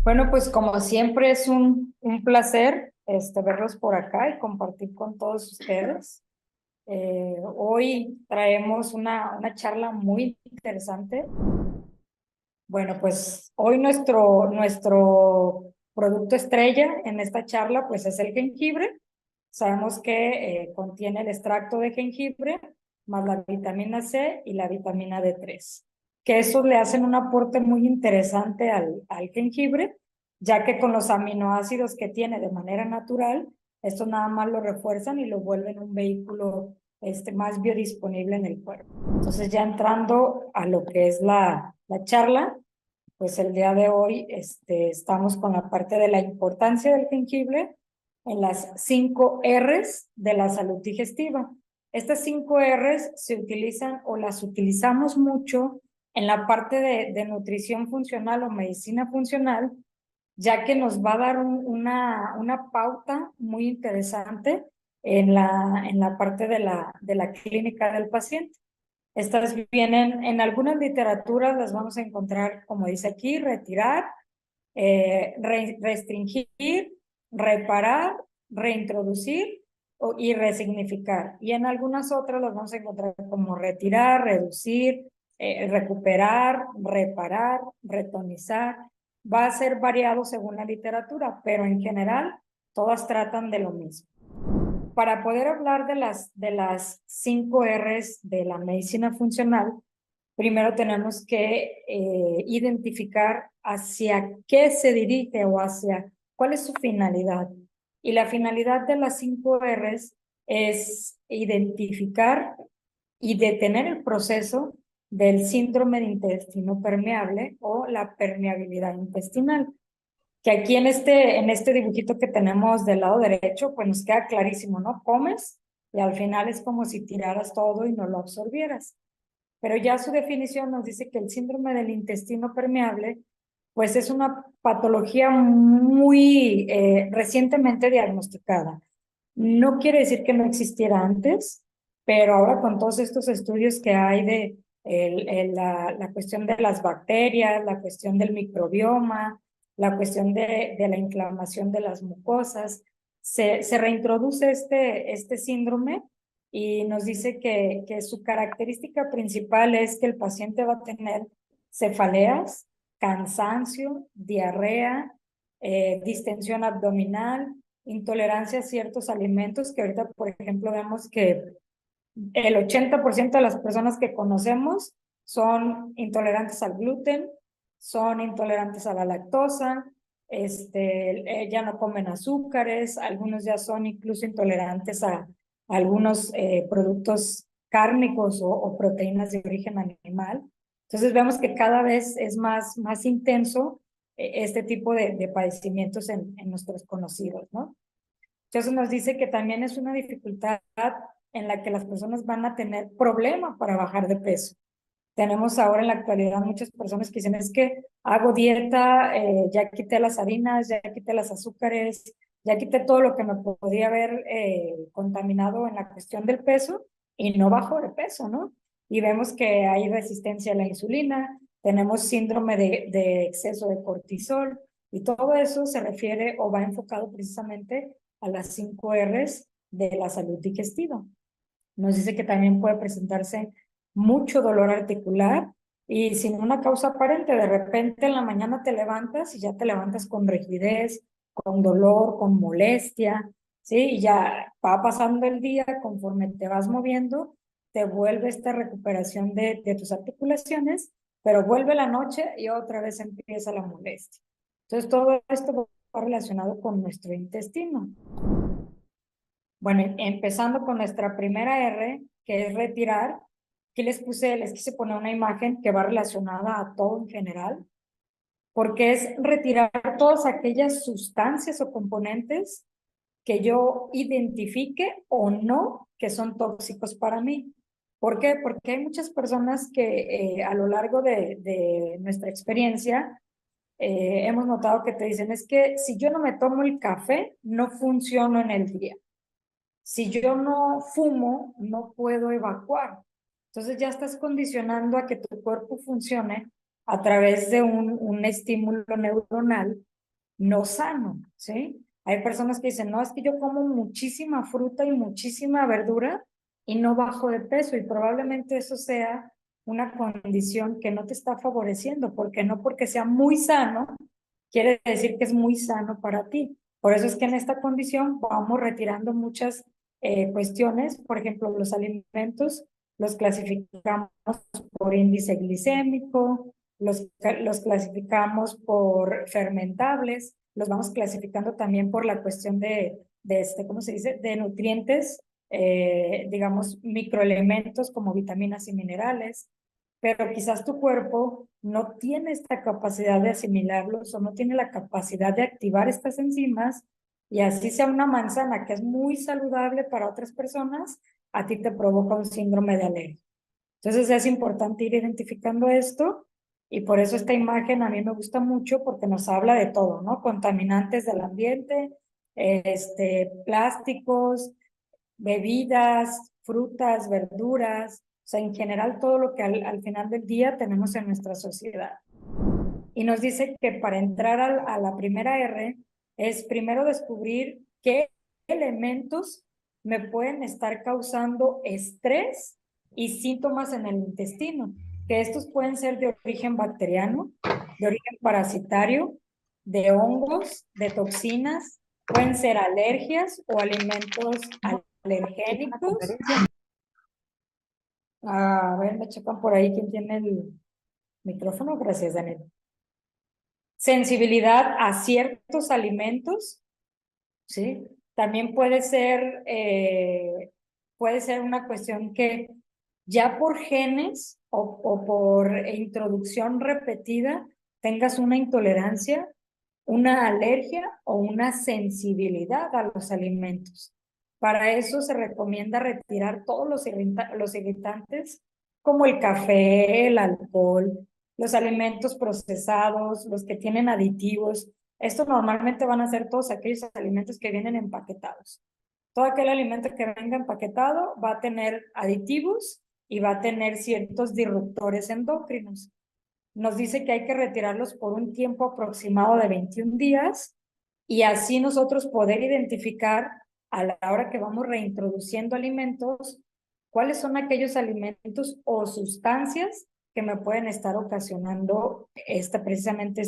Bueno, pues como siempre es un placer verlos por acá y compartir con todos ustedes. Hoy traemos una charla muy interesante. Bueno, pues hoy nuestro producto estrella en esta charla pues es el jengibre. Sabemos que contiene el extracto de jengibre más la vitamina C y la vitamina D3, que eso le hacen un aporte muy interesante al jengibre, ya que con los aminoácidos que tiene de manera natural, esto nada más lo refuerzan y lo vuelven un vehículo más biodisponible en el cuerpo. Entonces ya entrando a lo que es la charla, pues el día de hoy estamos con la parte de la importancia del jengibre en las 5 R's de la salud digestiva. Estas 5 R's se utilizan o las utilizamos mucho en la parte de nutrición funcional o medicina funcional, ya que nos va a dar una pauta muy interesante en la parte de la clínica del paciente. Estas vienen en algunas literaturas, las vamos a encontrar, como dice aquí, retirar, restringir, reparar, reintroducir y resignificar. Y en algunas otras las vamos a encontrar como retirar, reducir, recuperar, reparar, retonizar. Va a ser variado según la literatura, pero en general todas tratan de lo mismo. Para poder hablar de las 5 R's de la medicina funcional, primero tenemos que identificar hacia qué se dirige o hacia cuál es su finalidad. Y la finalidad de las 5 R's es identificar y detener el proceso del síndrome de intestino permeable o la permeabilidad intestinal, que aquí en este dibujito que tenemos del lado derecho, pues nos queda clarísimo, ¿no? Comes y al final es como si tiraras todo y no lo absorbieras. Pero ya su definición nos dice que el síndrome del intestino permeable, pues es una patología muy recientemente diagnosticada. No quiere decir que no existiera antes, pero ahora con todos estos estudios que hay de la cuestión de las bacterias, la cuestión del microbioma, la cuestión de la inflamación de las mucosas, se reintroduce este síndrome y nos dice que su característica principal es que el paciente va a tener cefaleas, cansancio, diarrea, distensión abdominal, intolerancia a ciertos alimentos, que ahorita, por ejemplo, vemos que el 80% de las personas que conocemos son intolerantes al gluten, son intolerantes a la lactosa, ya no comen azúcares, algunos ya son incluso intolerantes a algunos productos cárnicos o proteínas de origen animal. Entonces vemos que cada vez es más intenso este tipo de padecimientos en nuestros conocidos, ¿no? Entonces nos dice que también es una dificultad en la que las personas van a tener problema para bajar de peso. Tenemos ahora en la actualidad muchas personas que dicen, es que hago dieta, ya quité las harinas, ya quité las azúcares, ya quité todo lo que me podía haber contaminado en la cuestión del peso y no bajo de peso, ¿no? Y vemos que hay resistencia a la insulina, tenemos síndrome de exceso de cortisol y todo eso se refiere o va enfocado precisamente a las 5 R's de la salud digestiva. Nos dice que también puede presentarse mucho dolor articular y sin una causa aparente. De repente en la mañana te levantas y ya te levantas con rigidez, con dolor, con molestia, ¿sí? Y ya va pasando el día, conforme te vas moviendo, te vuelve esta recuperación de tus articulaciones, pero vuelve la noche y otra vez empieza la molestia. Entonces todo esto va relacionado con nuestro intestino. Bueno, empezando con nuestra primera R, que es retirar, que les quise poner una imagen que va relacionada a todo en general, porque es retirar todas aquellas sustancias o componentes que yo identifique o no que son tóxicos para mí. ¿Por qué? Porque hay muchas personas que a lo largo de nuestra experiencia hemos notado que te dicen, es que si yo no me tomo el café, no funciono en el día. Si yo no fumo, no puedo evacuar. Entonces ya estás condicionando a que tu cuerpo funcione a través de un estímulo neuronal no sano, ¿sí? Hay personas que dicen, no, es que yo como muchísima fruta y muchísima verdura y no bajo de peso, y probablemente eso sea una condición que no te está favoreciendo, porque no porque sea muy sano, quiere decir que es muy sano para ti. Por eso es que en esta condición vamos retirando muchas cuestiones, por ejemplo, los alimentos los clasificamos por índice glicémico, los clasificamos por fermentables, los vamos clasificando también por la cuestión ¿cómo se dice? De nutrientes, digamos, microelementos como vitaminas y minerales, pero quizás tu cuerpo no tiene esta capacidad de asimilarlos o no tiene la capacidad de activar estas enzimas, y así sea una manzana que es muy saludable para otras personas, a ti te provoca un síndrome de alergia. Entonces es importante ir identificando esto, y por eso esta imagen a mí me gusta mucho porque nos habla de todo, ¿no? Contaminantes del ambiente, plásticos, bebidas, frutas, verduras, o sea, en general todo lo que al final del día tenemos en nuestra sociedad. Y nos dice que para entrar a la primera R es primero descubrir qué elementos me pueden estar causando estrés y síntomas en el intestino, que estos pueden ser de origen bacteriano, de origen parasitario, de hongos, de toxinas, pueden ser alergias o alimentos alergénicos. A ver, me checan por ahí quién tiene el micrófono. Gracias, Daniel. Sensibilidad a ciertos alimentos, ¿sí? También puede ser una cuestión que ya por genes o por introducción repetida tengas una intolerancia, una alergia o una sensibilidad a los alimentos. Para eso se recomienda retirar todos los irritantes como el café, el alcohol, los alimentos procesados, los que tienen aditivos. Esto normalmente van a ser todos aquellos alimentos que vienen empaquetados. Todo aquel alimento que venga empaquetado va a tener aditivos y va a tener ciertos disruptores endocrinos. Nos dice que hay que retirarlos por un tiempo aproximado de 21 días, y así nosotros poder identificar a la hora que vamos reintroduciendo alimentos, cuáles son aquellos alimentos o sustancias que me pueden estar ocasionando precisamente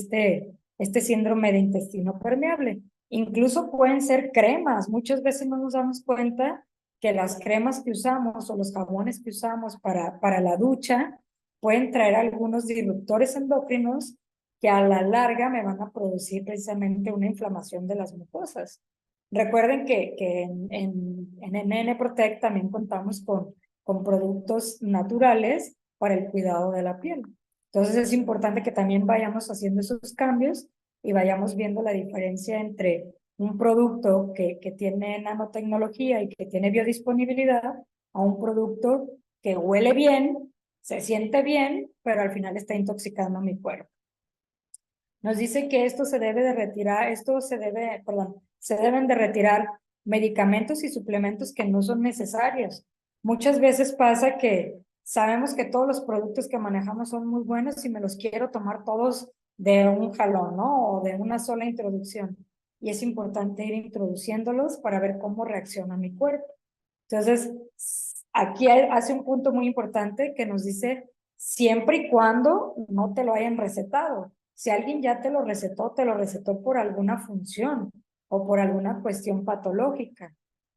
este síndrome de intestino permeable. Incluso pueden ser cremas. Muchas veces no nos damos cuenta que las cremas que usamos o los jabones que usamos para la ducha pueden traer algunos disruptores endocrinos que a la larga me van a producir precisamente una inflamación de las mucosas. Recuerden que en NN Protect también contamos con productos naturales para el cuidado de la piel. Entonces es importante que también vayamos haciendo esos cambios y vayamos viendo la diferencia entre un producto que tiene nanotecnología y que tiene biodisponibilidad a un producto que huele bien, se siente bien, pero al final está intoxicando mi cuerpo. Nos dice que esto se debe de retirar, se deben de retirar medicamentos y suplementos que no son necesarios. Muchas veces pasa que sabemos que todos los productos que manejamos son muy buenos y me los quiero tomar todos de un jalón, ¿no? O de una sola introducción. Y es importante ir introduciéndolos para ver cómo reacciona mi cuerpo. Entonces, aquí hace un punto muy importante que nos dice siempre y cuando no te lo hayan recetado. Si alguien ya te lo recetó por alguna función o por alguna cuestión patológica.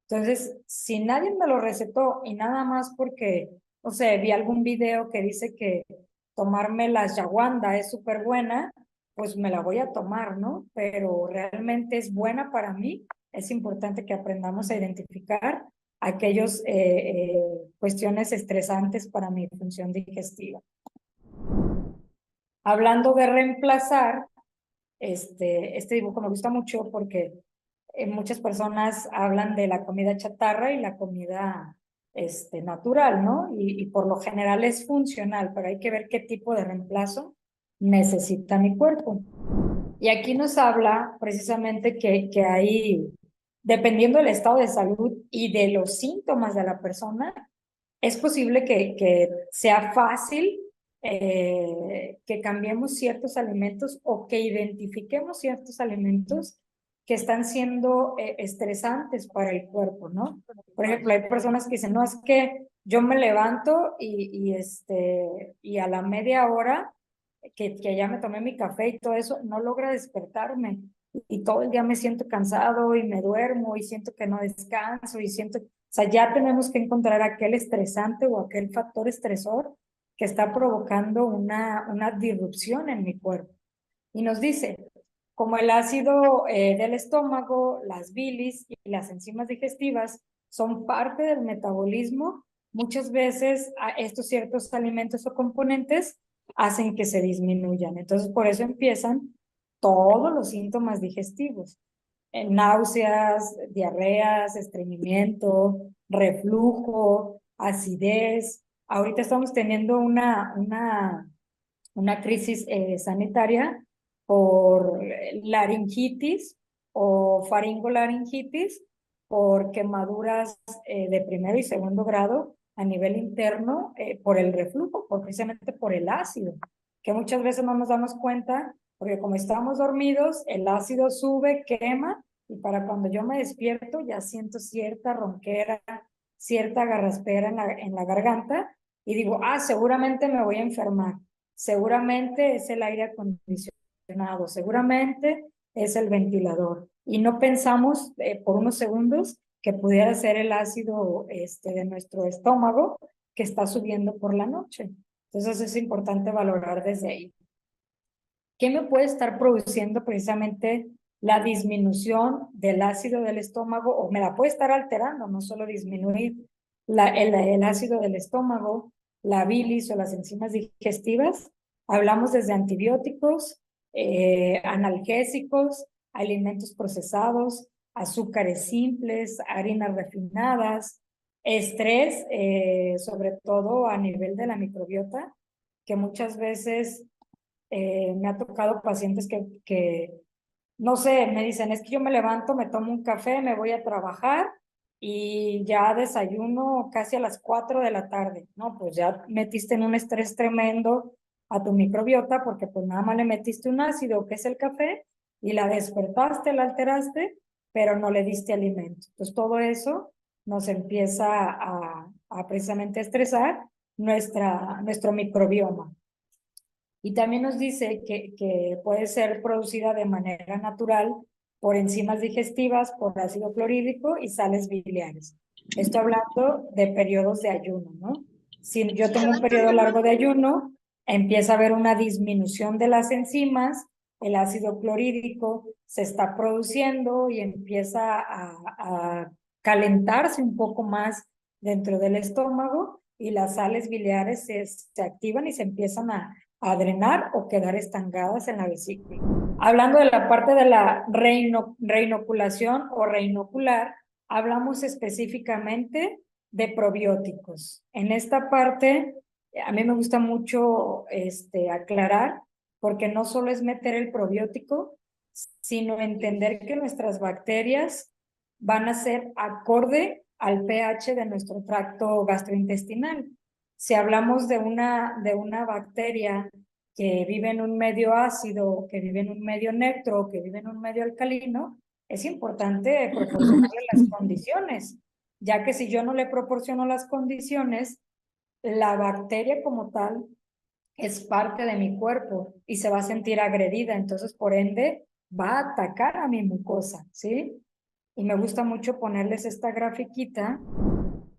Entonces, si nadie me lo recetó y nada más porque, o sea, vi algún video que dice que tomarme la ashwagandha es súper buena, pues me la voy a tomar, ¿no? Pero realmente es buena para mí. Es importante que aprendamos a identificar aquellos cuestiones estresantes para mi función digestiva. Hablando de reemplazar, este dibujo me gusta mucho porque muchas personas hablan de la comida chatarra y la comida natural, ¿no? Y por lo general es funcional, pero hay que ver qué tipo de reemplazo necesita mi cuerpo. Y aquí nos habla precisamente que hay, dependiendo del estado de salud y de los síntomas de la persona, es posible que sea fácil que cambiemos ciertos alimentos o que identifiquemos ciertos alimentos que están siendo estresantes para el cuerpo, ¿no? Por ejemplo, hay personas que dicen, no, es que yo me levanto y a la media hora que ya me tomé mi café y todo eso, no logra despertarme. Y todo el día me siento cansado y me duermo y siento que no descanso y siento, o sea, ya tenemos que encontrar aquel estresante o aquel factor estresor que está provocando una disrupción en mi cuerpo. Y nos dice, como el ácido del estómago, las bilis y las enzimas digestivas son parte del metabolismo, muchas veces estos ciertos alimentos o componentes hacen que se disminuyan. Entonces, por eso empiezan todos los síntomas digestivos. Náuseas, diarreas, estreñimiento, reflujo, acidez. Ahorita estamos teniendo una crisis sanitaria por laringitis o faringolaringitis, por quemaduras de primero y segundo grado a nivel interno por el reflujo, precisamente por el ácido, que muchas veces no nos damos cuenta, porque como estamos dormidos, el ácido sube, quema, y para cuando yo me despierto ya siento cierta ronquera, cierta garraspera en la garganta, y digo, seguramente me voy a enfermar. Seguramente es el aire acondicionado, seguramente es el ventilador. Y no pensamos por unos segundos que pudiera ser el ácido de nuestro estómago que está subiendo por la noche. Entonces es importante valorar desde ahí. ¿Qué me puede estar produciendo precisamente la disminución del ácido del estómago? O me la puede estar alterando, no solo disminuir el ácido del estómago, la bilis o las enzimas digestivas. Hablamos desde antibióticos, analgésicos, alimentos procesados, azúcares simples, harinas refinadas, estrés, sobre todo a nivel de la microbiota, que muchas veces me ha tocado pacientes no sé, me dicen, es que yo me levanto, me tomo un café, me voy a trabajar y ya desayuno casi a las 4 de la tarde. No, pues ya metiste en un estrés tremendo a tu microbiota porque pues nada más le metiste un ácido, que es el café, y la despertaste, la alteraste, pero no le diste alimento. Entonces todo eso nos empieza a precisamente estresar nuestro microbioma. Y también nos dice que puede ser producida de manera natural por enzimas digestivas, por ácido clorhídrico y sales biliares. Esto hablando de periodos de ayuno, ¿no? Si yo tengo un periodo largo de ayuno, empieza a haber una disminución de las enzimas, el ácido clorhídrico se está produciendo y empieza a calentarse un poco más dentro del estómago y las sales biliares se activan y se empiezan a drenar o quedar estancadas en la vesícula. Hablando de la parte de la reinoculación o reinocular, hablamos específicamente de probióticos. En esta parte, a mí me gusta mucho aclarar, porque no solo es meter el probiótico, sino entender que nuestras bacterias van a ser acorde al pH de nuestro tracto gastrointestinal. Si hablamos de una bacteria que vive en un medio ácido, que vive en un medio neutro, que vive en un medio alcalino, es importante proporcionarle las condiciones, ya que si yo no le proporciono las condiciones, la bacteria como tal es parte de mi cuerpo y se va a sentir agredida, entonces por ende va a atacar a mi mucosa, ¿sí? Y me gusta mucho ponerles esta grafiquita,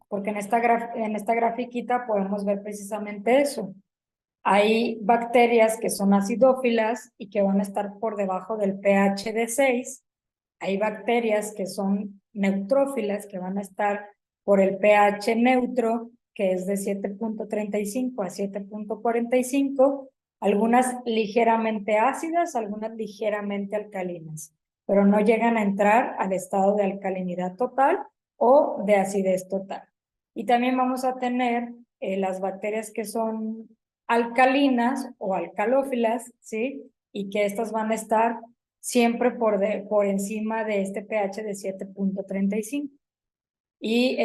porque en esta grafiquita podemos ver precisamente eso. Hay bacterias que son acidófilas y que van a estar por debajo del pH de 6. Hay bacterias que son neutrófilas, que van a estar por el pH neutro, que es de 7.35 a 7.45, algunas ligeramente ácidas, algunas ligeramente alcalinas, pero no llegan a entrar al estado de alcalinidad total o de acidez total. Y también vamos a tener las bacterias que son alcalinas o alcalófilas, ¿sí? Y que estas van a estar siempre por encima de este pH de 7.35. Y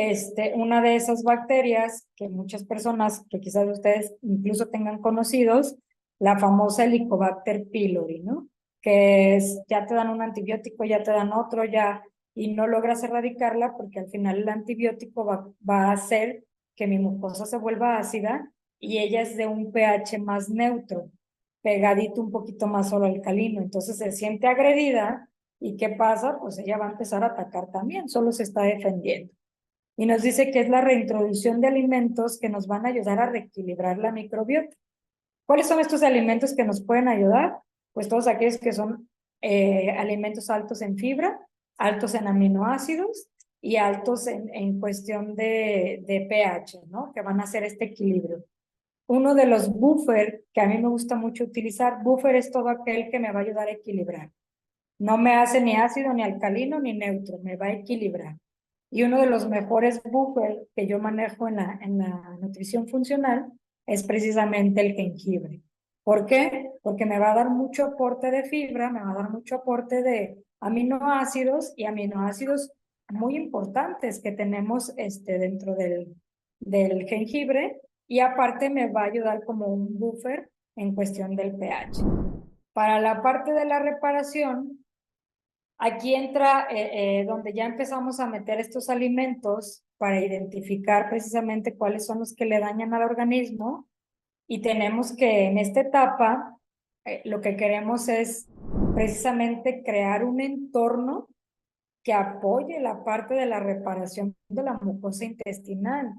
una de esas bacterias que muchas personas, que quizás ustedes incluso tengan conocidos, la famosa Helicobacter pylori, ¿no? Que es, ya te dan un antibiótico, ya te dan otro, ya, y no logras erradicarla porque al final el antibiótico va a hacer que mi mucosa se vuelva ácida y ella es de un pH más neutro, pegadito un poquito más solo alcalino. Entonces se siente agredida y ¿qué pasa? Pues ella va a empezar a atacar también, solo se está defendiendo. Y nos dice que es la reintroducción de alimentos que nos van a ayudar a reequilibrar la microbiota. ¿Cuáles son estos alimentos que nos pueden ayudar? Pues todos aquellos que son alimentos altos en fibra, altos en aminoácidos y altos en cuestión de pH, ¿no? Que van a hacer este equilibrio. Uno de los buffer que a mí me gusta mucho utilizar, buffer es todo aquel que me va a ayudar a equilibrar. No me hace ni ácido, ni alcalino, ni neutro, me va a equilibrar. Y uno de los mejores buffers que yo manejo en la nutrición funcional es precisamente el jengibre. ¿Por qué? Porque me va a dar mucho aporte de fibra, me va a dar mucho aporte de aminoácidos y aminoácidos muy importantes que tenemos dentro del jengibre y aparte me va a ayudar como un buffer en cuestión del pH. Para la parte de la reparación, aquí entra donde ya empezamos a meter estos alimentos para identificar precisamente cuáles son los que le dañan al organismo y tenemos que en esta etapa lo que queremos es precisamente crear un entorno que apoye la parte de la reparación de la mucosa intestinal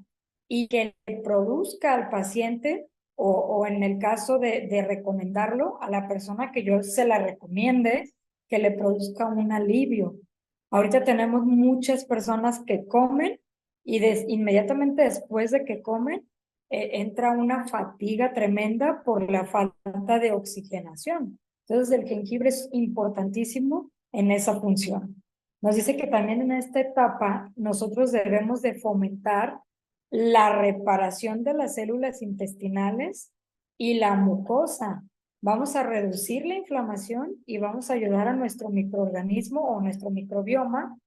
y que le produzca al paciente o en el caso de recomendarlo a la persona que yo se la recomiende, que le produzca un alivio. Ahorita tenemos muchas personas que comen y inmediatamente después de que comen entra una fatiga tremenda por la falta de oxigenación. Entonces el jengibre es importantísimo en esa función. Nos dice que también en esta etapa nosotros debemos de fomentar la reparación de las células intestinales y la mucosa. Vamos a reducir la inflamación y vamos a ayudar a nuestro microorganismo o nuestro microbioma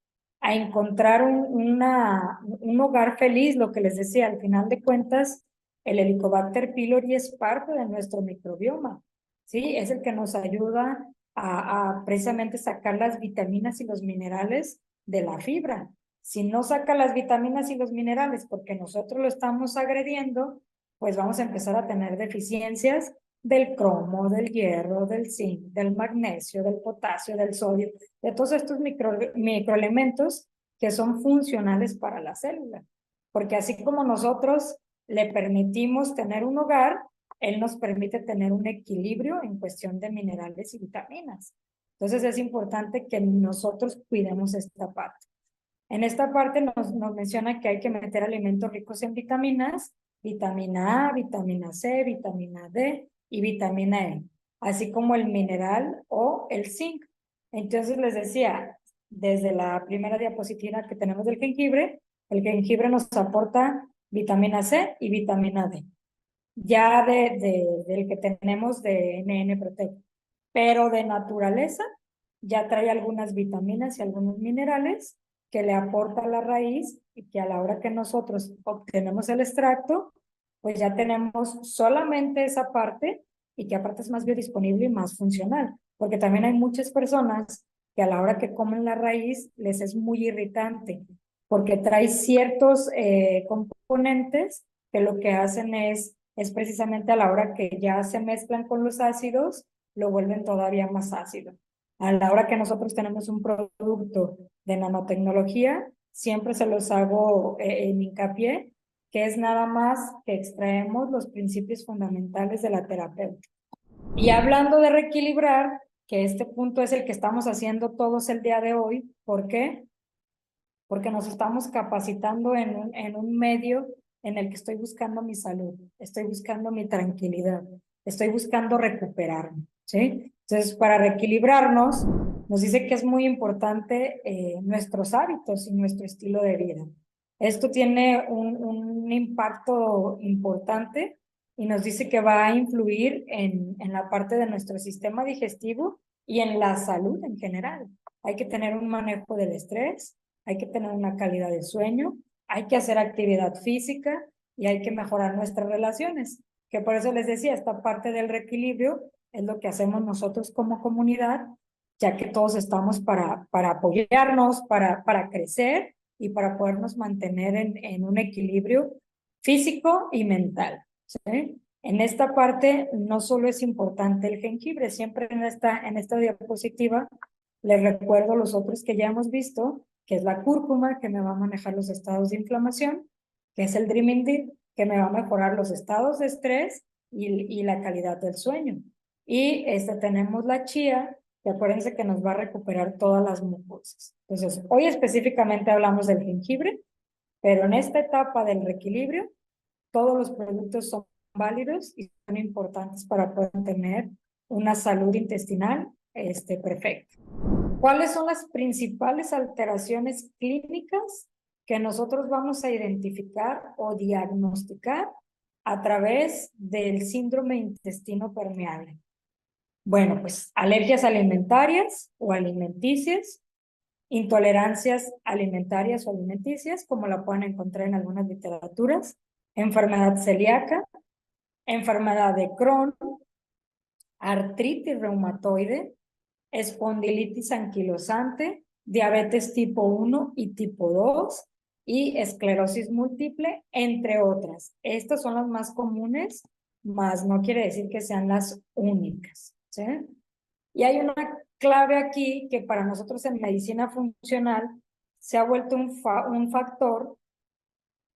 a encontrar un hogar feliz, lo que les decía, al final de cuentas, el Helicobacter pylori es parte de nuestro microbioma, ¿sí? Es el que nos ayuda a precisamente sacar las vitaminas y los minerales de la fibra. Si no saca las vitaminas y los minerales porque nosotros lo estamos agrediendo, pues vamos a empezar a tener deficiencias del cromo, del hierro, del zinc, del magnesio, del potasio, del sodio, de todos estos microelementos que son funcionales para la célula. Porque así como nosotros le permitimos tener un hogar, él nos permite tener un equilibrio en cuestión de minerales y vitaminas. Entonces es importante que nosotros cuidemos esta parte. En esta parte nos menciona que hay que meter alimentos ricos en vitaminas, vitamina A, vitamina C, vitamina D y vitamina E, así como el mineral o el zinc. Entonces les decía, desde la primera diapositiva que tenemos del jengibre, el jengibre nos aporta vitamina C y vitamina D ya del que tenemos de NN proteico, pero de naturaleza ya trae algunas vitaminas y algunos minerales que le aporta la raíz y que a la hora que nosotros obtenemos el extracto, pues ya tenemos solamente esa parte y que aparte es más biodisponible y más funcional, porque también hay muchas personas que a la hora que comen la raíz les es muy irritante, porque trae ciertos componentes que lo que hacen es precisamente a la hora que ya se mezclan con los ácidos, lo vuelven todavía más ácido. A la hora que nosotros tenemos un producto de nanotecnología, siempre se los hago en hincapié, que es nada más que extraemos los principios fundamentales de la terapéutica. Y hablando de reequilibrar, que este punto es el que estamos haciendo todos el día de hoy, ¿por qué? Porque nos estamos capacitando en un medio en el que estoy buscando mi salud, estoy buscando mi tranquilidad, estoy buscando recuperarme, ¿sí? Entonces, para reequilibrarnos, nos dice que es muy importante nuestros hábitos y nuestro estilo de vida. Esto tiene un impacto importante y nos dice que va a influir en la parte de nuestro sistema digestivo y en la salud en general. Hay que tener un manejo del estrés, hay que tener una calidad de sueño, hay que hacer actividad física y hay que mejorar nuestras relaciones. Que por eso les decía, esta parte del reequilibrio es lo que hacemos nosotros como comunidad, ya que todos estamos para apoyarnos, para crecer y para podernos mantener en un equilibrio físico y mental. ¿Sí? En esta parte no solo es importante el jengibre, siempre en esta diapositiva les recuerdo los otros que ya hemos visto, que es la cúrcuma, que me va a manejar los estados de inflamación, que es el Dreaming Deep, que me va a mejorar los estados de estrés y la calidad del sueño. Y tenemos la chía, que acuérdense que nos va a recuperar todas las mucosas. Entonces, hoy específicamente hablamos del jengibre, pero en esta etapa del reequilibrio, todos los productos son válidos y son importantes para poder tener una salud intestinal perfecta. ¿Cuáles son las principales alteraciones clínicas que nosotros vamos a identificar o diagnosticar a través del síndrome intestino permeable? Bueno, pues alergias alimentarias o alimenticias, intolerancias alimentarias o alimenticias, como la pueden encontrar en algunas literaturas, enfermedad celíaca, enfermedad de Crohn, artritis reumatoide, espondilitis anquilosante, diabetes tipo 1 y tipo 2 y esclerosis múltiple, entre otras. Estas son las más comunes, más no quiere decir que sean las únicas, ¿sí? Y hay una clave aquí que para nosotros en medicina funcional se ha vuelto un factor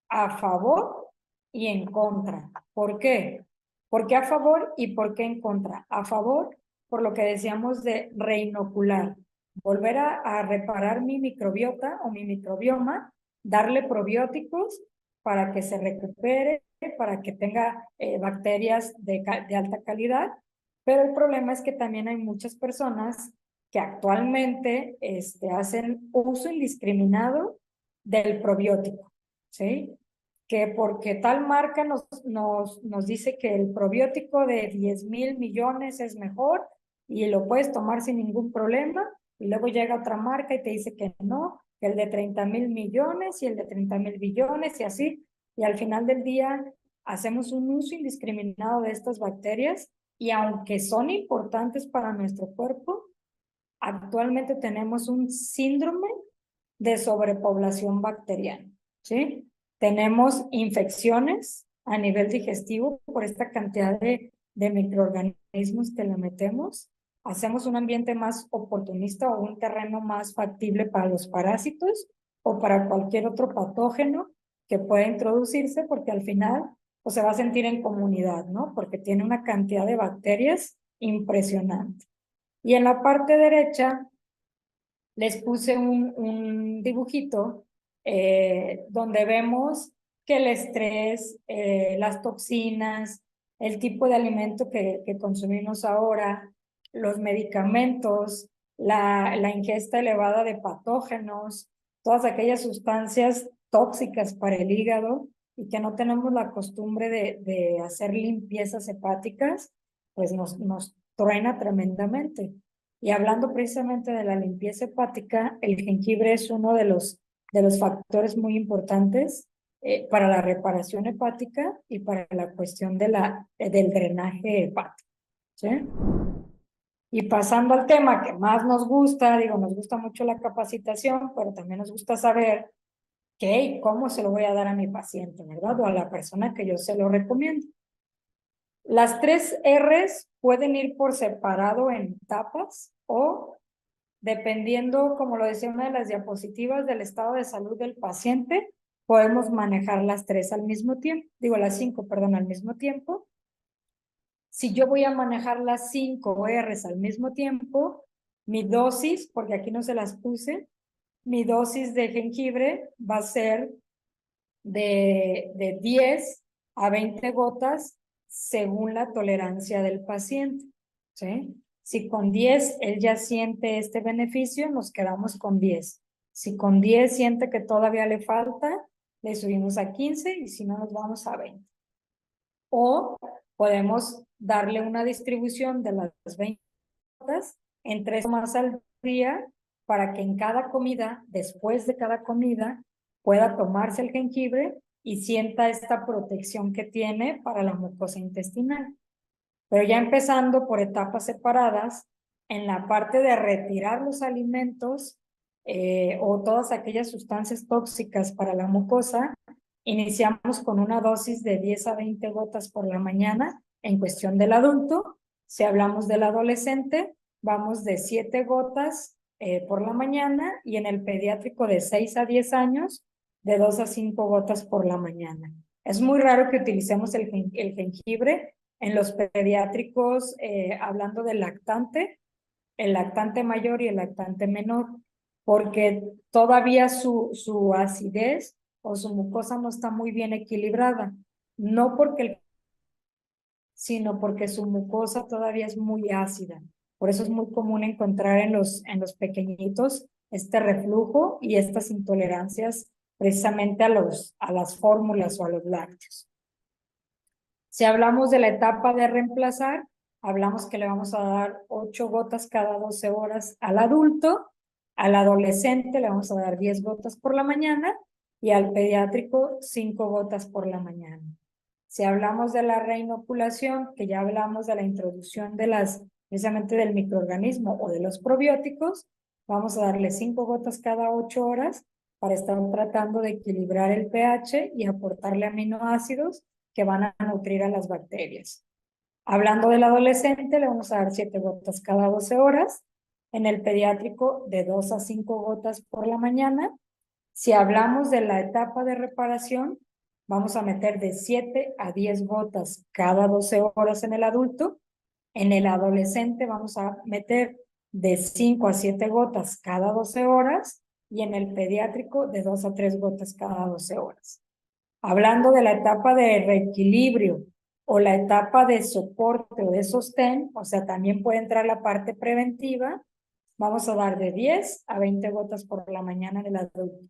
a favor y en contra. ¿Por qué? ¿Por qué a favor y por qué en contra? A favor, por lo que decíamos de reinocular, volver a reparar mi microbiota o mi microbioma, darle probióticos para que se recupere, para que tenga bacterias de alta calidad, pero el problema es que también hay muchas personas que actualmente hacen uso indiscriminado del probiótico, ¿sí? Que porque tal marca nos dice que el probiótico de 10,000 millones es mejor y lo puedes tomar sin ningún problema, y luego llega otra marca y te dice que no, que el de 30,000 millones y el de 30,000 billones y así, y al final del día hacemos un uso indiscriminado de estas bacterias y aunque son importantes para nuestro cuerpo, actualmente tenemos un síndrome de sobrepoblación bacteriana, ¿sí? Tenemos infecciones a nivel digestivo por esta cantidad de microorganismos que le metemos. Hacemos un ambiente más oportunista o un terreno más factible para los parásitos o para cualquier otro patógeno que pueda introducirse, porque al final pues, se va a sentir en comunidad, ¿no? Porque tiene una cantidad de bacterias impresionante. Y en la parte derecha les puse un dibujito donde vemos que el estrés, las toxinas, el tipo de alimento que consumimos ahora, los medicamentos, la ingesta elevada de patógenos, todas aquellas sustancias tóxicas para el hígado y que no tenemos la costumbre de hacer limpiezas hepáticas, pues nos truena tremendamente. Y hablando precisamente de la limpieza hepática, el jengibre es uno de los factores muy importantes para la reparación hepática y para la cuestión del drenaje hepático, ¿sí? Y pasando al tema que más nos gusta, digo, nos gusta mucho la capacitación, pero también nos gusta saber qué y cómo se lo voy a dar a mi paciente, ¿verdad? O a la persona que yo se lo recomiendo. Las 3 R's pueden ir por separado en etapas o dependiendo, como lo decía una de las diapositivas, del estado de salud del paciente, podemos manejar las 3 al mismo tiempo, digo las 5, perdón, al mismo tiempo. Si yo voy a manejar las 5 R's al mismo tiempo, mi dosis, porque aquí no se las puse, mi dosis de jengibre va a ser de 10 a 20 gotas según la tolerancia del paciente, ¿sí? Si con 10 él ya siente este beneficio, nos quedamos con 10. Si con 10 siente que todavía le falta, le subimos a 15 y si no, nos vamos a 20. O podemos darle una distribución de las 20 gotas en 3 tomas al día para que en cada comida, después de cada comida, pueda tomarse el jengibre y sienta esta protección que tiene para la mucosa intestinal. Pero ya empezando por etapas separadas, en la parte de retirar los alimentos o todas aquellas sustancias tóxicas para la mucosa, iniciamos con una dosis de 10 a 20 gotas por la mañana en cuestión del adulto. Si hablamos del adolescente, vamos de 7 gotas por la mañana, y en el pediátrico de 6 a 10 años, de 2 a 5 gotas por la mañana. Es muy raro que utilicemos el jengibre en los pediátricos, hablando del lactante, el lactante mayor y el lactante menor, porque todavía su acidez o su mucosa no está muy bien equilibrada, no porque sino porque su mucosa todavía es muy ácida. Por eso es muy común encontrar en los pequeñitos este reflujo y estas intolerancias precisamente a las fórmulas o a los lácteos. Si hablamos de la etapa de reemplazar, hablamos que le vamos a dar 8 gotas cada 12 horas al adulto, al adolescente le vamos a dar 10 gotas por la mañana y al pediátrico 5 gotas por la mañana. Si hablamos de la reinoculación, que ya hablamos de la introducción de precisamente del microorganismo o de los probióticos, vamos a darle 5 gotas cada 8 horas para estar tratando de equilibrar el pH y aportarle aminoácidos que van a nutrir a las bacterias. Hablando del adolescente, le vamos a dar 7 gotas cada 12 horas. En el pediátrico, de 2 a 5 gotas por la mañana. Si hablamos de la etapa de reparación, vamos a meter de 7 a 10 gotas cada 12 horas en el adulto. En el adolescente vamos a meter de 5 a 7 gotas cada 12 horas. Y en el pediátrico, de 2 a 3 gotas cada 12 horas. Hablando de la etapa de reequilibrio o la etapa de soporte o de sostén, o sea, también puede entrar la parte preventiva, vamos a dar de 10 a 20 gotas por la mañana en el adulto,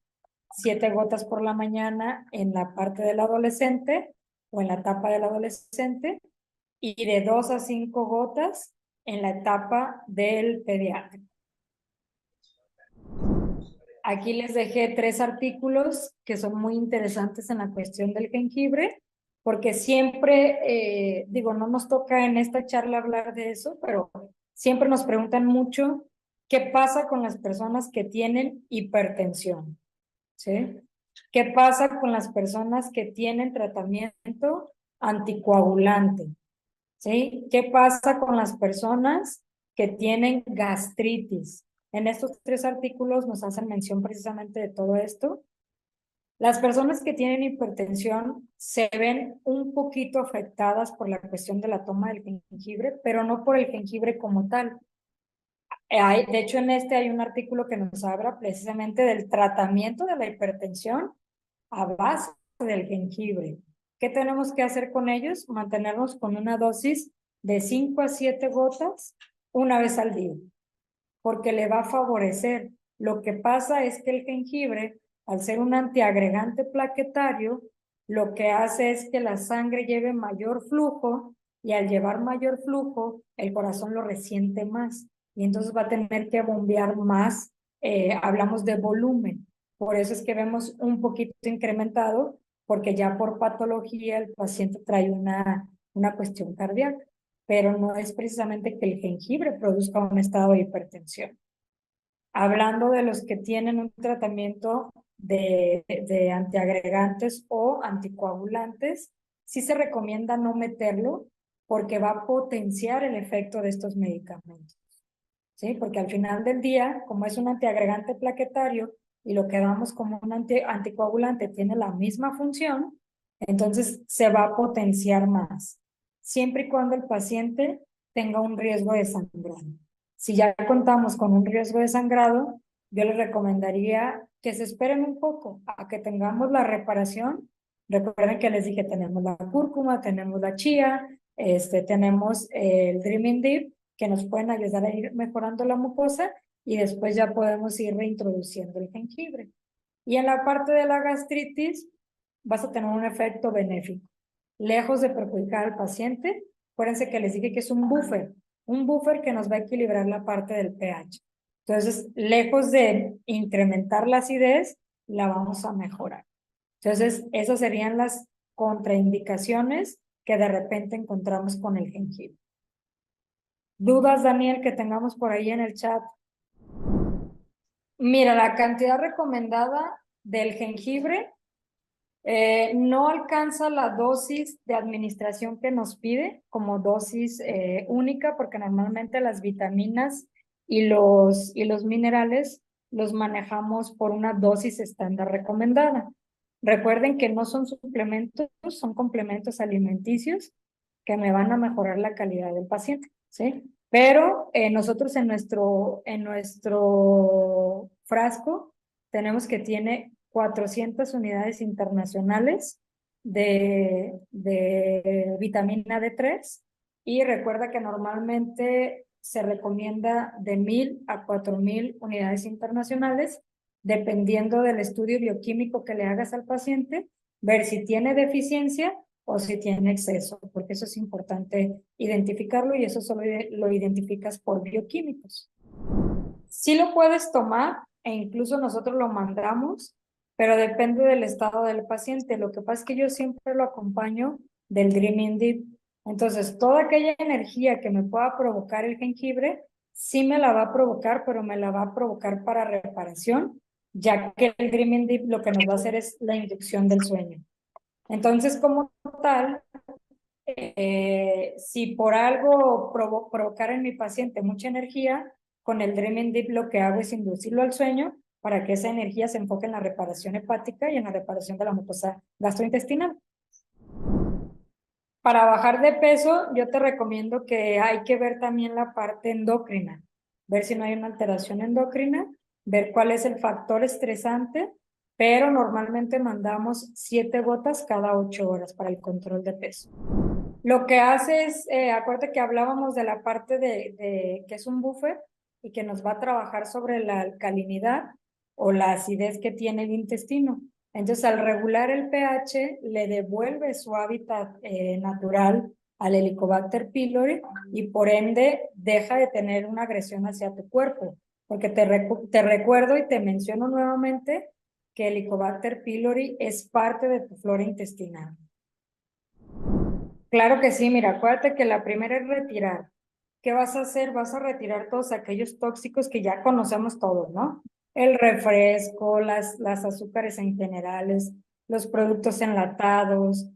7 gotas por la mañana en la parte del adolescente o en la etapa del adolescente, y de 2 a 5 gotas en la etapa del pediátrico. Aquí les dejé 3 artículos que son muy interesantes en la cuestión del jengibre, porque siempre, digo, no nos toca en esta charla hablar de eso, pero siempre nos preguntan mucho qué pasa con las personas que tienen hipertensión, ¿sí? ¿Qué pasa con las personas que tienen tratamiento anticoagulante? ¿Sí? ¿Qué pasa con las personas que tienen gastritis? En estos 3 artículos nos hacen mención precisamente de todo esto. Las personas que tienen hipertensión se ven un poquito afectadas por la cuestión de la toma del jengibre, pero no por el jengibre como tal. De hecho, en este hay un artículo que nos habla precisamente del tratamiento de la hipertensión a base del jengibre. ¿Qué tenemos que hacer con ellos? Mantenernos con una dosis de 5 a 7 gotas una vez al día, porque le va a favorecer. Lo que pasa es que el jengibre, al ser un antiagregante plaquetario, lo que hace es que la sangre lleve mayor flujo, y al llevar mayor flujo, el corazón lo resiente más y entonces va a tener que bombear más. Hablamos de volumen. Por eso es que vemos un poquito incrementado, porque ya por patología el paciente trae una cuestión cardíaca, pero no es precisamente que el jengibre produzca un estado de hipertensión. Hablando de los que tienen un tratamiento de antiagregantes o anticoagulantes, sí se recomienda no meterlo porque va a potenciar el efecto de estos medicamentos, ¿sí? Porque al final del día, como es un antiagregante plaquetario y lo que damos como un anticoagulante tiene la misma función, entonces se va a potenciar más, siempre y cuando el paciente tenga un riesgo de sangrado. Si ya contamos con un riesgo de sangrado, yo les recomendaría que se esperen un poco a que tengamos la reparación. Recuerden que les dije, tenemos la cúrcuma, tenemos la chía, tenemos el Dreaming Deep, que nos pueden ayudar a ir mejorando la mucosa, y después ya podemos ir reintroduciendo el jengibre. Y en la parte de la gastritis vas a tener un efecto benéfico. Lejos de perjudicar al paciente, acuérdense que les dije que es un buffer que nos va a equilibrar la parte del pH. Entonces, lejos de incrementar la acidez, la vamos a mejorar. Entonces, esas serían las contraindicaciones que de repente encontramos con el jengibre. ¿Dudas, Daniel, que tengamos por ahí en el chat? Mira, la cantidad recomendada del jengibre no alcanza la dosis de administración que nos pide como dosis única, porque normalmente las vitaminas y los minerales los manejamos por una dosis estándar recomendada. Recuerden que no son suplementos, son complementos alimenticios que me van a mejorar la calidad del paciente, ¿sí? Pero nosotros en nuestro frasco tenemos que tiene 400 unidades internacionales de vitamina D3 y recuerda que normalmente se recomienda de 1000 a 4000 unidades internacionales dependiendo del estudio bioquímico que le hagas al paciente, ver si tiene deficiencia o si tiene exceso, porque eso es importante identificarlo y eso solo lo identificas por bioquímicos. Sí lo puedes tomar e incluso nosotros lo mandamos, pero depende del estado del paciente. Lo que pasa es que yo siempre lo acompaño del Dreaming Deep. Entonces, toda aquella energía que me pueda provocar el jengibre, sí me la va a provocar, pero me la va a provocar para reparación, ya que el Dreaming Deep lo que nos va a hacer es la inducción del sueño. Entonces, como tal, si por algo provocar en mi paciente mucha energía, con el Dreaming Deep lo que hago es inducirlo al sueño para que esa energía se enfoque en la reparación hepática y en la reparación de la mucosa gastrointestinal. Para bajar de peso, yo te recomiendo que hay que ver también la parte endocrina, ver si no hay una alteración endocrina, ver cuál es el factor estresante, pero normalmente mandamos 7 gotas cada 8 horas para el control de peso. Lo que hace es, acuérdate que hablábamos de la parte de que es un buffer y que nos va a trabajar sobre la alcalinidad o la acidez que tiene el intestino. Entonces, al regular el pH, le devuelve su hábitat natural al Helicobacter pylori y por ende deja de tener una agresión hacia tu cuerpo. Porque te recuerdo y te menciono nuevamente que Helicobacter pylori es parte de tu flora intestinal. Claro que sí, mira, acuérdate que la primera es retirar. ¿Qué vas a hacer? Vas a retirar todos aquellos tóxicos que ya conocemos todos, ¿no? El refresco, las azúcares en generales, los productos enlatados,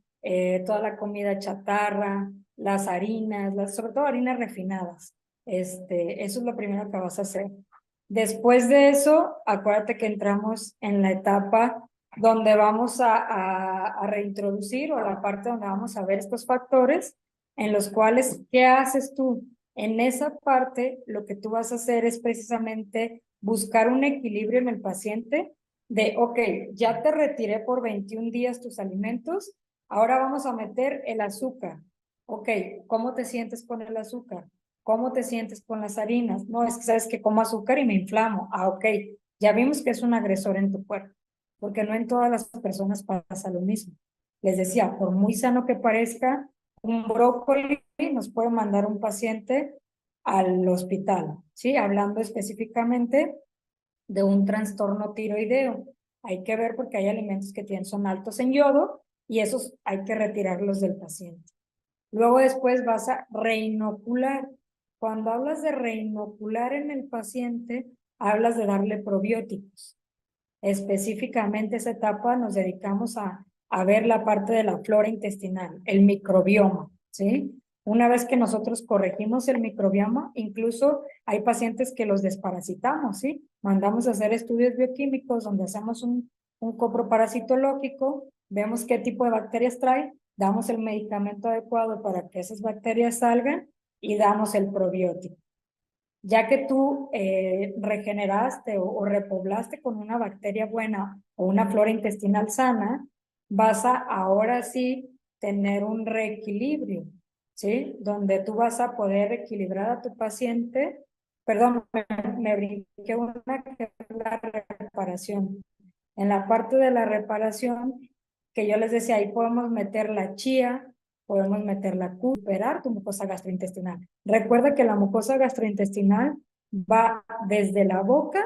toda la comida chatarra, las harinas, sobre todo harinas refinadas. Eso es lo primero que vas a hacer. Después de eso, acuérdate que entramos en la etapa donde vamos a reintroducir o la parte donde vamos a ver estos factores en los cuales, ¿qué haces tú? En esa parte, lo que tú vas a hacer es precisamente buscar un equilibrio en el paciente de, ok, ya te retiré por 21 días tus alimentos, ahora vamos a meter el azúcar. Ok, ¿cómo te sientes con el azúcar? ¿Cómo te sientes con las harinas? No, es que sabes que como azúcar y me inflamo. Ah, ok, ya vimos que es un agresor en tu cuerpo, porque no en todas las personas pasa lo mismo. Les decía, por muy sano que parezca, un brócoli nos puede mandar un paciente al hospital, ¿sí? Hablando específicamente de un trastorno tiroideo. Hay que ver porque hay alimentos que tienen, son altos en yodo y esos hay que retirarlos del paciente. Luego después vas a reinocular. Cuando hablas de reinocular en el paciente, hablas de darle probióticos. Específicamente esa etapa nos dedicamos a ver la parte de la flora intestinal, el microbioma, ¿sí? Una vez que nosotros corregimos el microbioma, incluso hay pacientes que los desparasitamos, ¿sí? Mandamos a hacer estudios bioquímicos donde hacemos un coproparasitológico, vemos qué tipo de bacterias trae, damos el medicamento adecuado para que esas bacterias salgan y damos el probiótico. Ya que tú regeneraste o repoblaste con una bacteria buena o una flora intestinal sana, vas a ahora sí tener un reequilibrio, ¿sí? Donde tú vas a poder equilibrar a tu paciente. Perdón, me brinqué una que es la reparación. En la parte de la reparación, que yo les decía, ahí podemos meter la chía, podemos meter la recuperar tu mucosa gastrointestinal. Recuerda que la mucosa gastrointestinal va desde la boca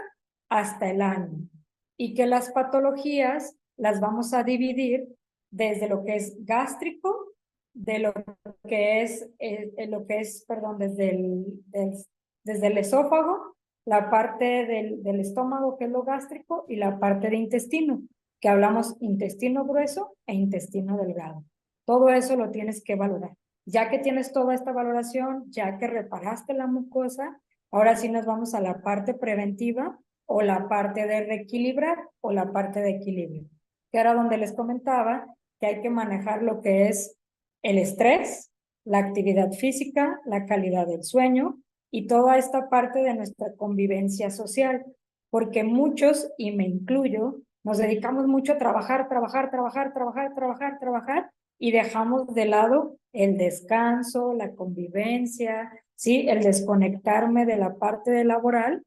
hasta el ano y que las patologías las vamos a dividir desde lo que es gástrico, de lo que es, perdón, desde el esófago, la parte del estómago, que es lo gástrico, y la parte de intestino, que hablamos intestino grueso e intestino delgado. Todo eso lo tienes que valorar. Ya que tienes toda esta valoración, ya que reparaste la mucosa, ahora sí nos vamos a la parte preventiva o la parte de reequilibrar o la parte de equilibrio, que era donde les comentaba que hay que manejar lo que es el estrés, la actividad física, la calidad del sueño y toda esta parte de nuestra convivencia social, porque muchos, y me incluyo, nos dedicamos mucho a trabajar, trabajar, trabajar, trabajar, trabajar, trabajar, y dejamos de lado el descanso, la convivencia, ¿sí? El desconectarme de la parte laboral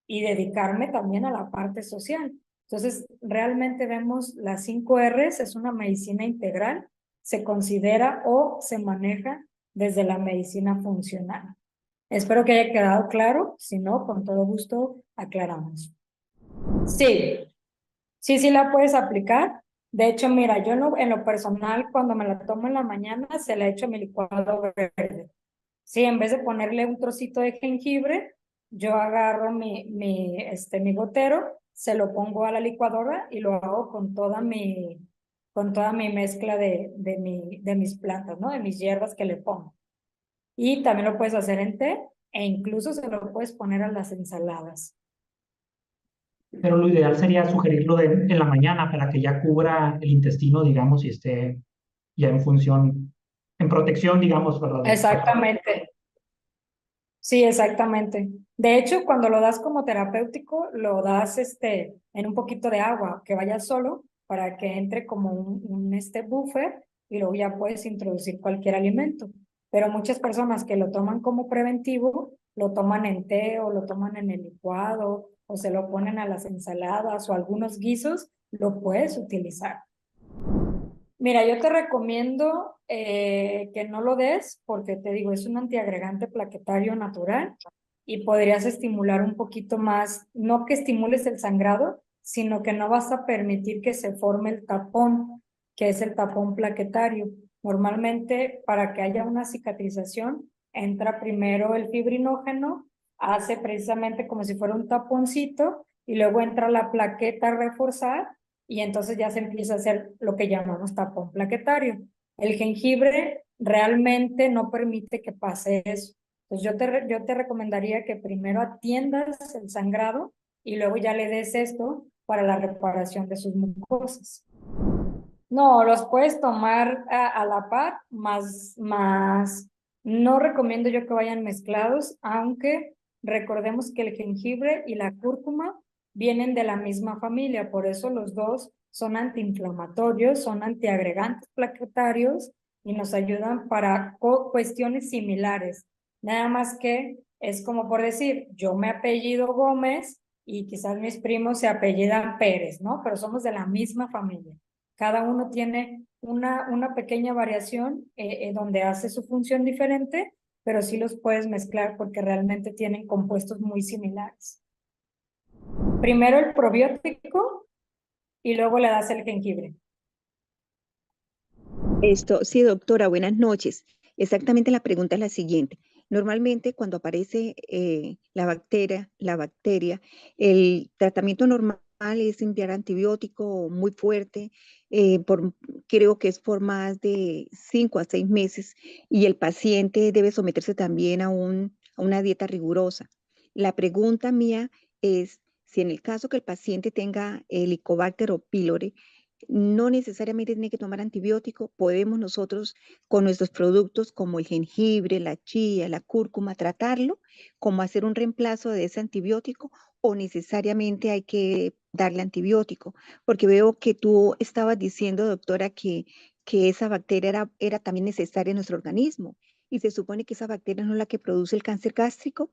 y dedicarme también a la parte social. Entonces, realmente vemos las 5 R's, es una medicina integral, se considera o se maneja desde la medicina funcional. Espero que haya quedado claro, si no, con todo gusto aclaramos. Sí, sí la puedes aplicar. De hecho, mira, yo en lo personal, cuando me la tomo en la mañana, se la echo a mi licuado verde. Sí, en vez de ponerle un trocito de jengibre, yo agarro mi gotero, se lo pongo a la licuadora y lo hago con toda mi mezcla de mis plantas, ¿no? De mis hierbas que le pongo. Y también lo puedes hacer en té e incluso se lo puedes poner a las ensaladas. Pero lo ideal sería sugerirlo en la mañana para que ya cubra el intestino, digamos, y esté ya en función, en protección, digamos, ¿verdad? Del patógeno. Exactamente. Sí, exactamente. De hecho, cuando lo das como terapéutico, lo das en un poquito de agua, que vaya solo, para que entre como un buffer y luego ya puedes introducir cualquier alimento. Pero muchas personas que lo toman como preventivo, lo toman en té o lo toman en el licuado o se lo ponen a las ensaladas o algunos guisos, lo puedes utilizar. Mira, yo te recomiendo que no lo des porque te digo, es un antiagregante plaquetario natural y podrías estimular un poquito más, no que estimules el sangrado, sino que no vas a permitir que se forme el tapón, que es el tapón plaquetario. Normalmente, para que haya una cicatrización, entra primero el fibrinógeno, hace precisamente como si fuera un taponcito y luego entra la plaqueta a reforzar y entonces ya se empieza a hacer lo que llamamos tapón plaquetario. El jengibre realmente no permite que pase eso. Entonces yo te recomendaría que primero atiendas el sangrado y luego ya le des esto para la reparación de sus mucosas. No, los puedes tomar a la par, más no recomiendo yo que vayan mezclados, aunque recordemos que el jengibre y la cúrcuma vienen de la misma familia, por eso los dos son antiinflamatorios, son antiagregantes plaquetarios y nos ayudan para cuestiones similares. Nada más que es como por decir, yo me apellido Gómez y quizás mis primos se apellidan Pérez, ¿no? Pero somos de la misma familia. Cada uno tiene una pequeña variación donde hace su función diferente, pero sí los puedes mezclar porque realmente tienen compuestos muy similares. Primero el probiótico y luego le das el jengibre. Sí, doctora, buenas noches. Exactamente la pregunta es la siguiente. Normalmente cuando aparece la bacteria, el tratamiento normal es enviar antibiótico muy fuerte, creo que es por más de 5 a 6 meses, y el paciente debe someterse también a una dieta rigurosa. La pregunta mía es si en el caso que el paciente tenga Helicobacter pylori, no necesariamente tiene que tomar antibiótico, podemos nosotros con nuestros productos como el jengibre, la chía, la cúrcuma, tratarlo como hacer un reemplazo de ese antibiótico o necesariamente hay que darle antibiótico. Porque veo que tú estabas diciendo, doctora, que esa bacteria era también necesaria en nuestro organismo y se supone que esa bacteria no es la que produce el cáncer gástrico.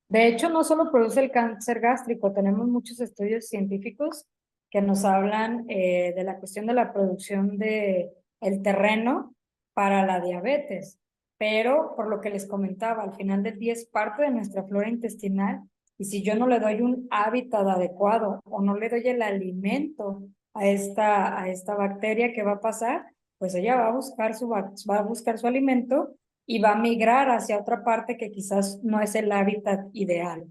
De hecho, no solo produce el cáncer gástrico, tenemos muchos estudios científicos que nos hablan de la cuestión de la producción de el terreno para la diabetes, pero por lo que les comentaba, al final del día es parte de nuestra flora intestinal y si yo no le doy un hábitat adecuado o no le doy el alimento a esta bacteria, ¿qué va a pasar? Pues ella va a buscar su alimento y va a migrar hacia otra parte que quizás no es el hábitat ideal.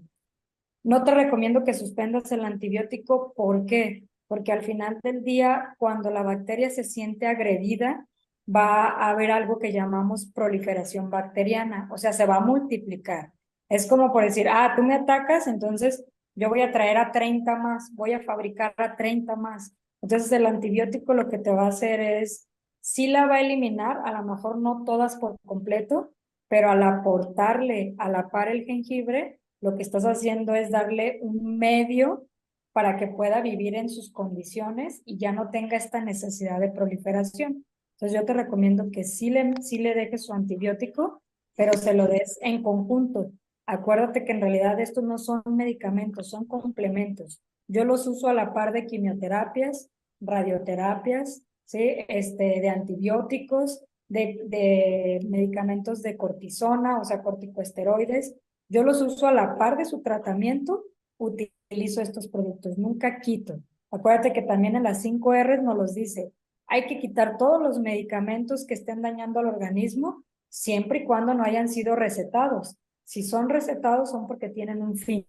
No te recomiendo que suspendas el antibiótico. ¿Por qué? Porque al final del día, cuando la bacteria se siente agredida, va a haber algo que llamamos proliferación bacteriana, o sea, se va a multiplicar. Es como por decir, tú me atacas, entonces yo voy a traer a 30 más, voy a fabricar a 30 más. Entonces el antibiótico lo que te va a hacer es, sí la va a eliminar, a lo mejor no todas por completo, pero al aportarle a la par el jengibre, lo que estás haciendo es darle un medio para que pueda vivir en sus condiciones y ya no tenga esta necesidad de proliferación. Entonces yo te recomiendo que sí le dejes su antibiótico, pero se lo des en conjunto. Acuérdate que en realidad estos no son medicamentos, son complementos. Yo los uso a la par de quimioterapias, radioterapias, ¿sí? De antibióticos, de medicamentos de cortisona, o sea, corticosteroides. Yo los uso a la par de su tratamiento, utilizo estos productos, nunca quito. Acuérdate que también en las 5 R's nos los dice, hay que quitar todos los medicamentos que estén dañando al organismo, siempre y cuando no hayan sido recetados. Si son recetados son porque tienen un fin.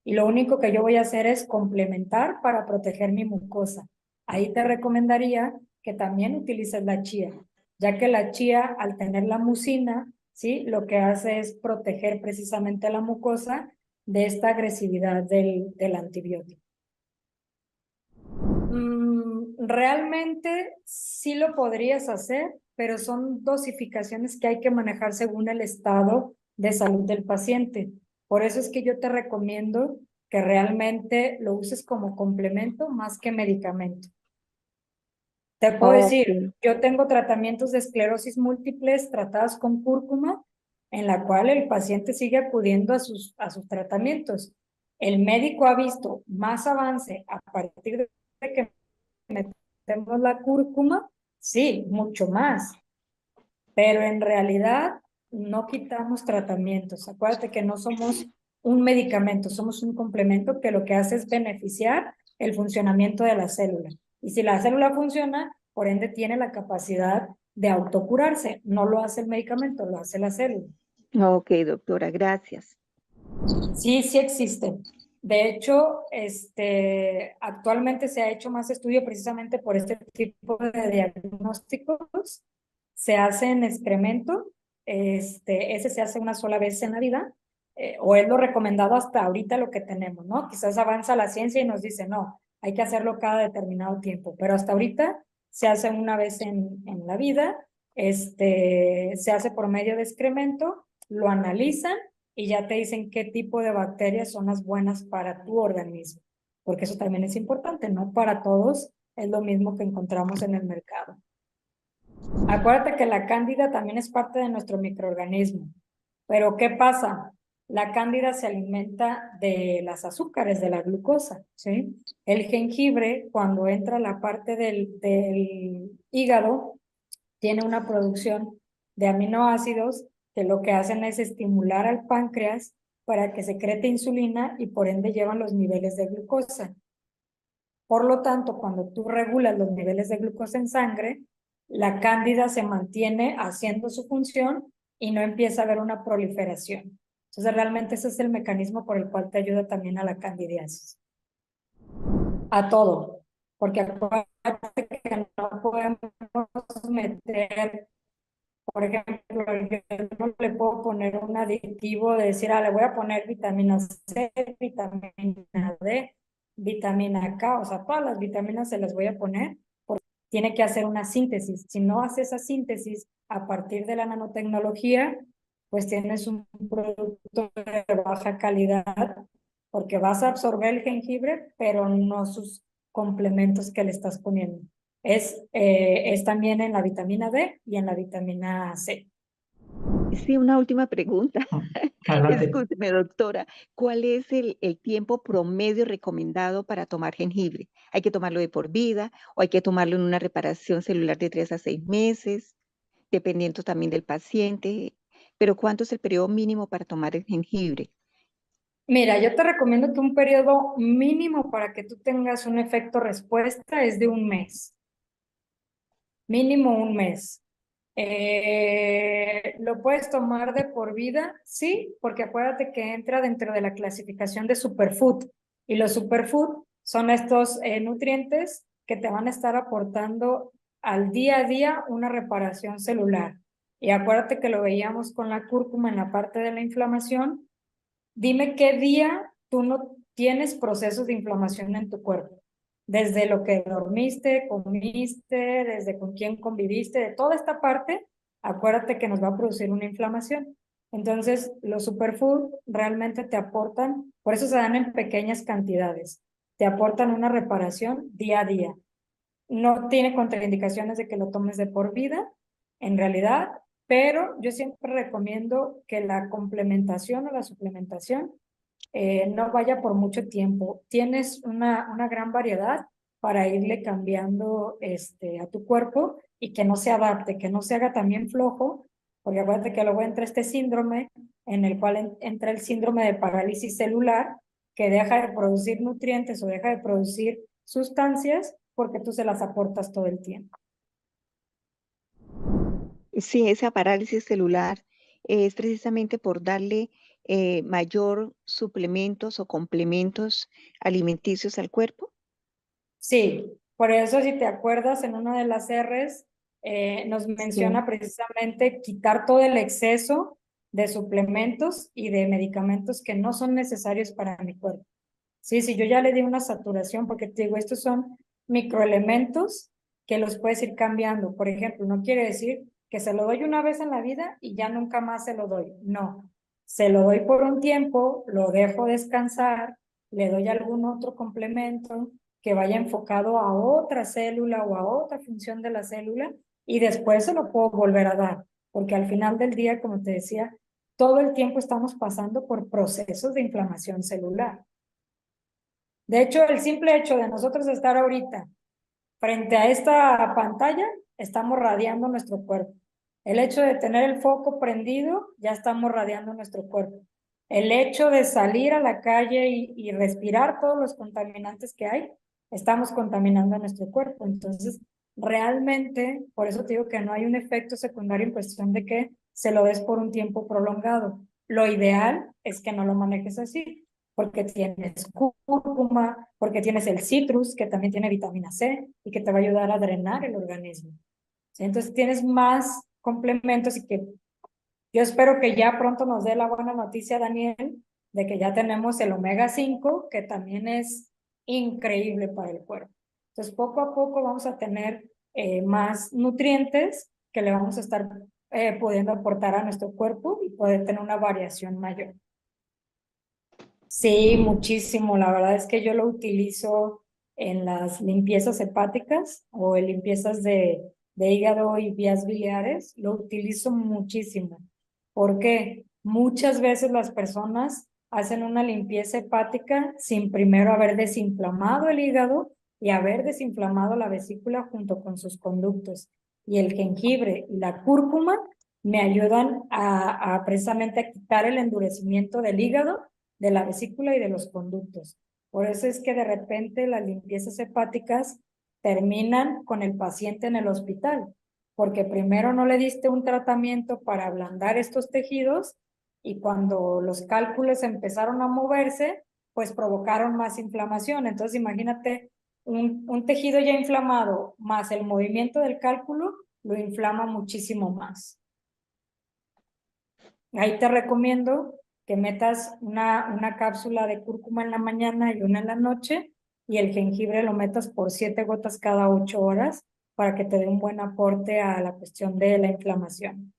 Y lo único que yo voy a hacer es complementar para proteger mi mucosa. Ahí te recomendaría que también utilices la chía, ya que la chía, al tener la mucina, ¿sí? Lo que hace es proteger precisamente la mucosa de esta agresividad del antibiótico. Realmente sí lo podrías hacer, pero son dosificaciones que hay que manejar según el estado de salud del paciente. Por eso es que yo te recomiendo que realmente lo uses como complemento más que medicamento. Te puedo decir, yo tengo tratamientos de esclerosis múltiples tratados con cúrcuma, en la cual el paciente sigue acudiendo a sus tratamientos. El médico ha visto más avance a partir de que metemos la cúrcuma, sí, mucho más, pero en realidad no quitamos tratamientos. Acuérdate que no somos un medicamento, somos un complemento que lo que hace es beneficiar el funcionamiento de la célula. Y si la célula funciona, por ende tiene la capacidad de autocurarse. No lo hace el medicamento, lo hace la célula. Ok, doctora, gracias. Sí, sí existen. De hecho, actualmente se ha hecho más estudio precisamente por este tipo de diagnósticos. Se hace en excremento, ese se hace una sola vez en la vida, o es lo recomendado hasta ahorita lo que tenemos, ¿no? Quizás avanza la ciencia y nos dice, no, hay que hacerlo cada determinado tiempo, pero hasta ahorita se hace una vez en la vida, se hace por medio de excremento, lo analizan y ya te dicen qué tipo de bacterias son las buenas para tu organismo, porque eso también es importante, no para todos es lo mismo que encontramos en el mercado. Acuérdate que la cándida también es parte de nuestro microorganismo, pero ¿qué pasa? La cándida se alimenta de las azúcares, de la glucosa, ¿sí? El jengibre, cuando entra a la parte del hígado, tiene una producción de aminoácidos que lo que hacen es estimular al páncreas para que secrete insulina y por ende llevan los niveles de glucosa. Por lo tanto, cuando tú regulas los niveles de glucosa en sangre, la cándida se mantiene haciendo su función y no empieza a haber una proliferación. Entonces, realmente ese es el mecanismo por el cual te ayuda también a la candidiasis. A todo. Porque acuérdate que no podemos meter, por ejemplo, yo no le puedo poner un aditivo de decir, le voy a poner vitamina C, vitamina D, vitamina K, o sea, todas las vitaminas se las voy a poner, porque tiene que hacer una síntesis. Si no hace esa síntesis a partir de la nanotecnología, pues tienes un producto de baja calidad, porque vas a absorber el jengibre, pero no sus complementos que le estás poniendo. Es también en la vitamina D y en la vitamina C. Sí, una última pregunta. Adelante. Escúcheme, doctora, ¿cuál es el tiempo promedio recomendado para tomar jengibre? ¿Hay que tomarlo de por vida o hay que tomarlo en una reparación celular de 3 a 6 meses? dependiendo también del paciente. Pero ¿cuánto es el periodo mínimo para tomar el jengibre? Mira, yo te recomiendo que un periodo mínimo para que tú tengas un efecto respuesta es de un mes. Mínimo un mes. ¿Lo puedes tomar de por vida? Sí, porque acuérdate que entra dentro de la clasificación de superfood. Y los superfood son estos nutrientes que te van a estar aportando al día a día una reparación celular. Y acuérdate que lo veíamos con la cúrcuma en la parte de la inflamación. Dime qué día tú no tienes procesos de inflamación en tu cuerpo. Desde lo que dormiste, comiste, desde con quién conviviste, de toda esta parte, acuérdate que nos va a producir una inflamación. Entonces, los superfood realmente te aportan, por eso se dan en pequeñas cantidades, te aportan una reparación día a día. No tiene contraindicaciones de que lo tomes de por vida, en realidad, pero yo siempre recomiendo que la complementación o la suplementación no vaya por mucho tiempo. Tienes una gran variedad para irle cambiando a tu cuerpo y que no se adapte, que no se haga también flojo, porque acuérdate que luego entra este síndrome en el cual entra el síndrome de parálisis celular, que deja de producir nutrientes o deja de producir sustancias porque tú se las aportas todo el tiempo. Sí, esa parálisis celular es precisamente por darle mayor suplementos o complementos alimenticios al cuerpo. Sí, por eso si te acuerdas en una de las R's nos Sí. menciona precisamente quitar todo el exceso de suplementos y de medicamentos que no son necesarios para mi cuerpo. Sí, si yo ya le di una saturación, porque te digo, estos son microelementos que los puedes ir cambiando. Por ejemplo, no quiere decir que se lo doy una vez en la vida y ya nunca más se lo doy. No, se lo doy por un tiempo, lo dejo descansar, le doy algún otro complemento que vaya enfocado a otra célula o a otra función de la célula y después se lo puedo volver a dar, porque al final del día, como te decía, todo el tiempo estamos pasando por procesos de inflamación celular. De hecho, el simple hecho de nosotros estar ahorita frente a esta pantalla, estamos radiando nuestro cuerpo. El hecho de tener el foco prendido, ya estamos radiando nuestro cuerpo. El hecho de salir a la calle y respirar todos los contaminantes que hay, estamos contaminando nuestro cuerpo. Entonces, realmente, por eso te digo que no hay un efecto secundario en cuestión de que se lo des por un tiempo prolongado. Lo ideal es que no lo manejes así, porque tienes cúrcuma, porque tienes el citrus, que también tiene vitamina C y que te va a ayudar a drenar el organismo. ¿Sí? Entonces tienes más complementos y que yo espero que ya pronto nos dé la buena noticia, Daniel, de que ya tenemos el omega 5, que también es increíble para el cuerpo. Entonces poco a poco vamos a tener más nutrientes que le vamos a estar pudiendo aportar a nuestro cuerpo y poder tener una variación mayor. Sí, muchísimo. La verdad es que yo lo utilizo en las limpiezas hepáticas o en limpiezas de hígado y vías biliares. Lo utilizo muchísimo. Porque muchas veces las personas hacen una limpieza hepática sin primero haber desinflamado el hígado y haber desinflamado la vesícula junto con sus conductos. Y el jengibre y la cúrcuma me ayudan a precisamente a quitar el endurecimiento del hígado, de la vesícula y de los conductos. Por eso es que de repente las limpiezas hepáticas terminan con el paciente en el hospital, porque primero no le diste un tratamiento para ablandar estos tejidos y cuando los cálculos empezaron a moverse, pues provocaron más inflamación. Entonces imagínate un tejido ya inflamado más el movimiento del cálculo, lo inflama muchísimo más. Ahí te recomiendo que metas una cápsula de cúrcuma en la mañana y una en la noche y el jengibre lo metas por 7 gotas cada 8 horas para que te dé un buen aporte a la cuestión de la inflamación.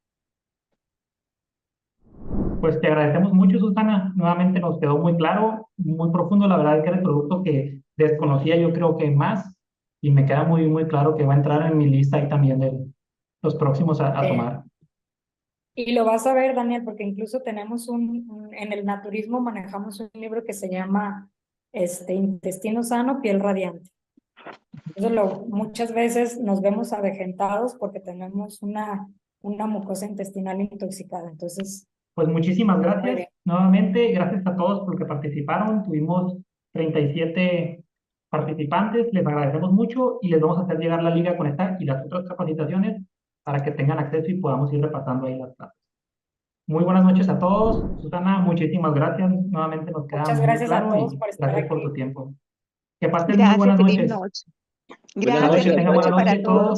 Pues te agradecemos mucho, Susana. Nuevamente nos quedó muy claro, muy profundo. La verdad es que era el producto que desconocía yo creo que más y me queda muy, muy claro que va a entrar en mi lista ahí también de los próximos a tomar. Y lo vas a ver, Daniel, porque incluso tenemos en el naturismo manejamos un libro que se llama Intestino Sano, Piel Radiante. Entonces, muchas veces nos vemos avejentados porque tenemos una una mucosa intestinal intoxicada. Entonces, Pues muchísimas muy gracias. bien. Nuevamente, gracias a todos por que participaron. Tuvimos 37 participantes, les agradecemos mucho y les vamos a hacer llegar la liga con esta y las otras capacitaciones para que tengan acceso y podamos ir repasando ahí las clases. Muy buenas noches a todos. Susana, muchísimas gracias. Nuevamente nos queda Muchas muy gracias a claro todos y por estar gracias por aquí. tu tiempo. Que pasen muy Gracias, buenas feliz noches. noche. Buenas Gracias, noches. Que feliz tengan buena noche para noche todos. todos.